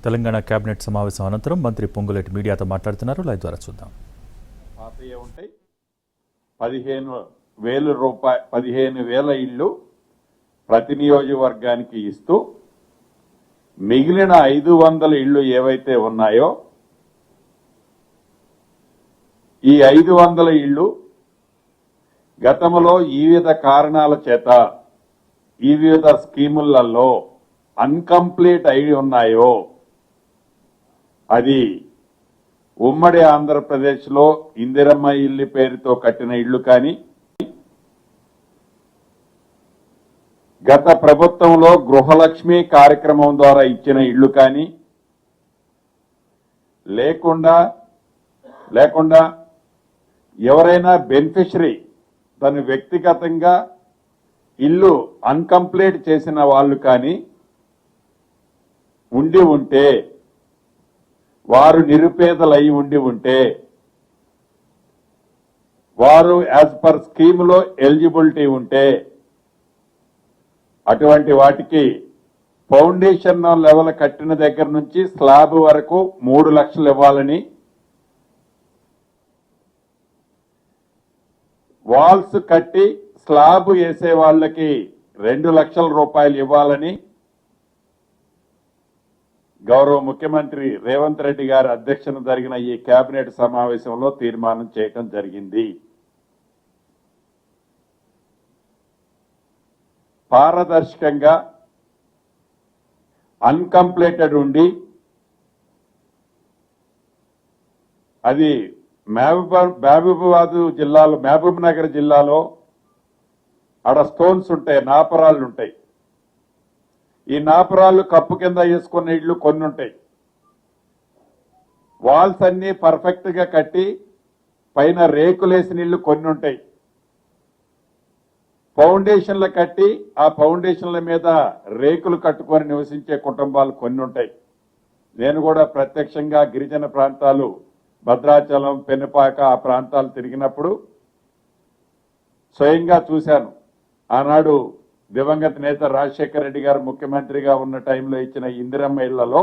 Telangana cabinet సమావేశం అనంతరం మంత్రి పొంగులేటి మీడియాతో మాట్లాడుతున్నారు. లైవ్ ద్వారా చూద్దాం. పాతయ్య ఉంటాయి 15,000 ఇళ్ళు ప్రతి నియోజకవర్గానికి ఇస్తూ మిగిలిన 500 ఇళ్ళు ఏవైతే ఉన్నాయో ఈ 500 ఇళ్ళు గతంలో ఈ వివిధ కారణాల చేత ఈ వివిధ స్కీములలో అన్కంప్లీట్ అయి ఉన్నాయో అది ఉమ్మడి ఆంధ్రప్రదేశ్లో ఇందిరమ్మ ఇల్లు పేరుతో కట్టిన ఇళ్లు కానీ గత ప్రభుత్వంలో గృహలక్ష్మి కార్యక్రమం ద్వారా ఇచ్చిన ఇళ్లు కానీ లేకుండా ఎవరైనా బెనిఫిషరీ తను వ్యక్తిగతంగా ఇల్లు అన్కంప్లీట్ చేసిన వాళ్ళు కానీ ఉండి ఉంటే వారు నిరుపేదలై ఉండి ఉంటే వారు యాజ్ పర్ స్కీమ్లో ఎలిజిబిలిటీ ఉంటే అటువంటి వాటికి ఫౌండేషన్ లెవెల్ కట్టిన దగ్గర నుంచి స్లాబ్ వరకు 3 లక్షలు ఇవ్వాలని, వాల్స్ కట్టి స్లాబ్ వేసే వాళ్ళకి 2 లక్షల రూపాయలు ఇవ్వాలని గౌరవ ముఖ్యమంత్రి రేవంత్ రెడ్డి గారి అధ్యక్షతన జరిగిన ఈ కేబినెట్ సమావేశంలో తీర్మానం చేయడం జరిగింది. పారదర్శకంగా అన్కంప్లీటెడ్ ఉండి అది మహబూబ్ నగర్ జిల్లాలో ఆడ స్టోన్స్ ఉంటాయి, నాపరాళ్ళు ఉంటాయి. ఈ నాపరాళ్ళు కప్పు కింద వేసుకున్న ఇళ్లు కొన్ని ఉంటాయి. వాల్స్ అన్ని పర్ఫెక్ట్ గా కట్టి పైన రేకులేసిన ఇళ్లు కొన్ని ఉంటాయి. ఫౌండేషన్లు కట్టి ఆ ఫౌండేషన్ల మీద రేకులు కట్టుకొని నివసించే కుటుంబాలు కొన్ని ఉంటాయి. నేను కూడా ప్రత్యక్షంగా గిరిజన ప్రాంతాలు భద్రాచలం, పెనుపాక ఆ ప్రాంతాలు తిరిగినప్పుడు స్వయంగా చూశాను. ఆనాడు దివంగత నేత రాజశేఖర రెడ్డి గారు ముఖ్యమంత్రిగా ఉన్న టైంలో ఇచ్చిన ఇందిరమ్మ ఇళ్లలో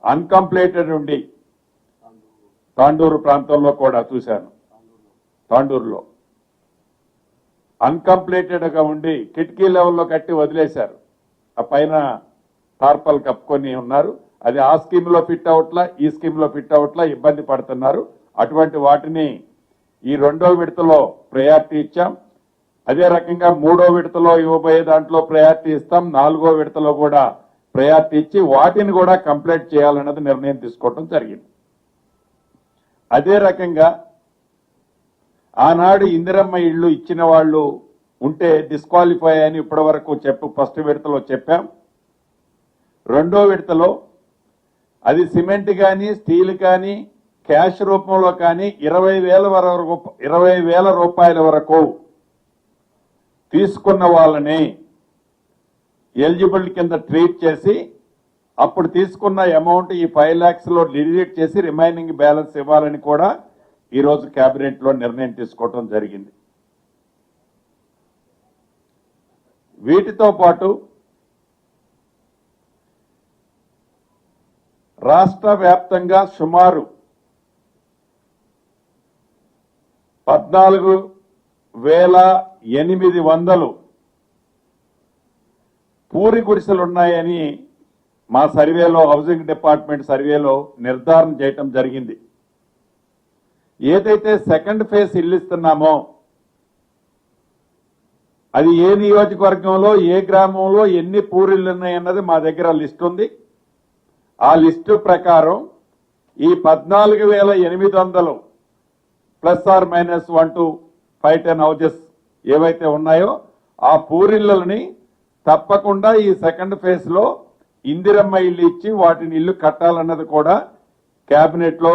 అన్కంప్లీటెడ్ ఉండి తాండూరు ప్రాంతంలో కూడా చూశాను. తాండూరులో అన్కంప్లీటెడ్ గా ఉండి కిటికీ లెవెల్లో కట్టి వదిలేశారు. ఆ పైన టార్పల్ కప్పుకొని ఉన్నారు. అది ఆ స్కీమ్ లో ఫిట్ అవట్లా, ఈ స్కీమ్ లో ఫిట్ అవట్లా, ఇబ్బంది పడుతున్నారు. అటువంటి వాటిని ఈ 2వ విడతలో ప్రయారిటీ ఇచ్చాం. అదే రకంగా 3వ విడతలో ఇవ్వబోయే దాంట్లో ప్రయారిటీ ఇస్తాం. 4వ విడతలో కూడా ప్రయారిటీ ఇచ్చి వాటిని కూడా కంప్లీట్ చేయాలన్నది నిర్ణయం తీసుకోవడం జరిగింది. అదే రకంగా ఆనాడు ఇందిరమ్మ ఇళ్లు ఇచ్చిన వాళ్ళు ఉంటే డిస్క్వాలిఫై అని ఇప్పటి వరకు ఫస్ట్ విడతలో చెప్పాం. 2వ విడతలో అది సిమెంట్ కానీ స్టీల్ కానీ క్యాష్ రూపంలో కానీ 20,000 రూపాయల వరకు తీసుకున్న వాళ్ళని ఎలిజిబుల్ కింద ట్రీట్ చేసి అప్పుడు తీసుకున్న అమౌంట్ ఈ 5 lakhs లో డిలీట్ చేసి రిమైనింగ్ బ్యాలెన్స్ ఇవ్వాలని కూడా ఈరోజు కేబినెట్ లో నిర్ణయం తీసుకోవడం జరిగింది. వీటితో పాటు రాష్ట్ర వ్యాప్తంగా సుమారు 14,800 పూరి గుడిసెలున్నాయని మా సర్వేలో, హౌసింగ్ డిపార్ట్మెంట్ సర్వేలో నిర్ధారణ చేయటం జరిగింది. ఏదైతే సెకండ్ ఫేజ్ ఇల్లు ఇస్తున్నామో అది ఏ నియోజకవర్గంలో, ఏ గ్రామంలో ఎన్ని పూరిళ్ళు ఉన్నాయన్నది మా దగ్గర లిస్ట్ ఉంది. ఆ లిస్టు ప్రకారం ఈ 14,800 ±1 to 5-10 హౌజెస్ ఏవైతే ఉన్నాయో ఆ పూరిళ్ళని తప్పకుండా ఈ సెకండ్ ఫేజ్ లో ఇందిరమ్మ ఇల్లు ఇచ్చి వాటిని ఇల్లు కట్టాలన్నది కూడా కేబినెట్ లో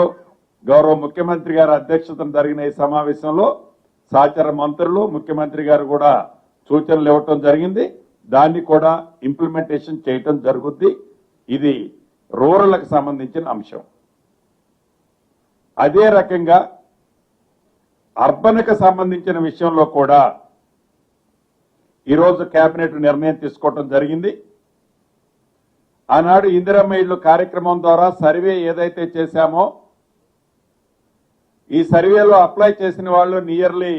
గౌరవ ముఖ్యమంత్రి గారి అధ్యక్షతన జరిగిన ఈ సమావేశంలో సహచర మంత్రులు, ముఖ్యమంత్రి గారు కూడా సూచనలు ఇవ్వటం జరిగింది. దాన్ని కూడా ఇంప్లిమెంటేషన్ చేయటం జరుగుద్ది. ఇది రూరల్కి సంబంధించిన అంశం. అదే రకంగా అర్బన్కి సంబంధించిన విషయంలో కూడా ఈరోజు కేబినెట్ నిర్ణయం తీసుకోవటం జరిగింది. ఆనాడు ఇందిరమ్మ ఇళ్లు కార్యక్రమం ద్వారా సర్వే ఏదైతే చేశామో ఈ సర్వేలో అప్లై చేసిన వాళ్ళు నియర్లీ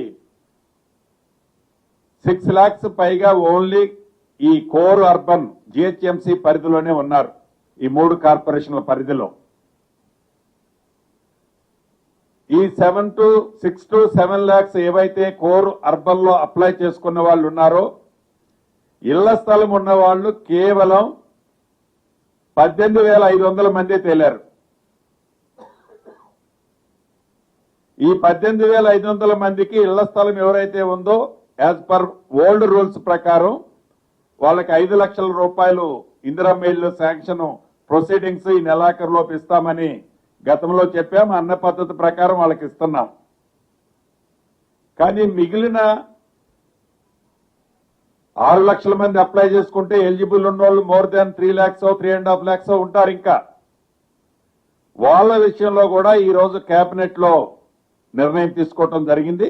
6 lakhs పైగా ఓన్లీ ఈ కోర్ అర్బన్ జిహెచ్ఎంసీ పరిధిలోనే ఉన్నారు. ఈ 3 కార్పొరేషన్ల పరిధిలో ఈ 6 to 7 lakhs ఏవైతే కోర్ అర్బన్ లో అప్లై చేసుకున్న వాళ్ళు ఉన్నారో ఇళ్ల స్థలం ఉన్న వాళ్ళు కేవలం 18,500 మంది తేలారు. ఈ 18,500 మందికి ఇళ్ల స్థలం ఎవరైతే ఉందో యాజ్ పర్ ఓల్డ్ రూల్స్ ప్రకారం వాళ్ళకి 5 లక్షల రూపాయలు ఇందిరమ్మ ఇళ్లు శాంక్షన్ ప్రొసీడింగ్స్ ఈ నెలాఖరులోపు ఇస్తామని గతంలో చెప్పాం. అన్న పద్ధతి ప్రకారం వాళ్ళకి ఇస్తున్నాం. కానీ మిగిలిన 6 లక్షల మంది అప్లై చేసుకుంటే ఎలిజిబుల్ ఉన్న వాళ్ళు మోర్ దాన్ 3 lakhs 3.5 lakhs ఉంటారు. ఇంకా వాళ్ళ విషయంలో కూడా ఈ రోజు కేబినెట్ లో నిర్ణయం తీసుకోవటం జరిగింది.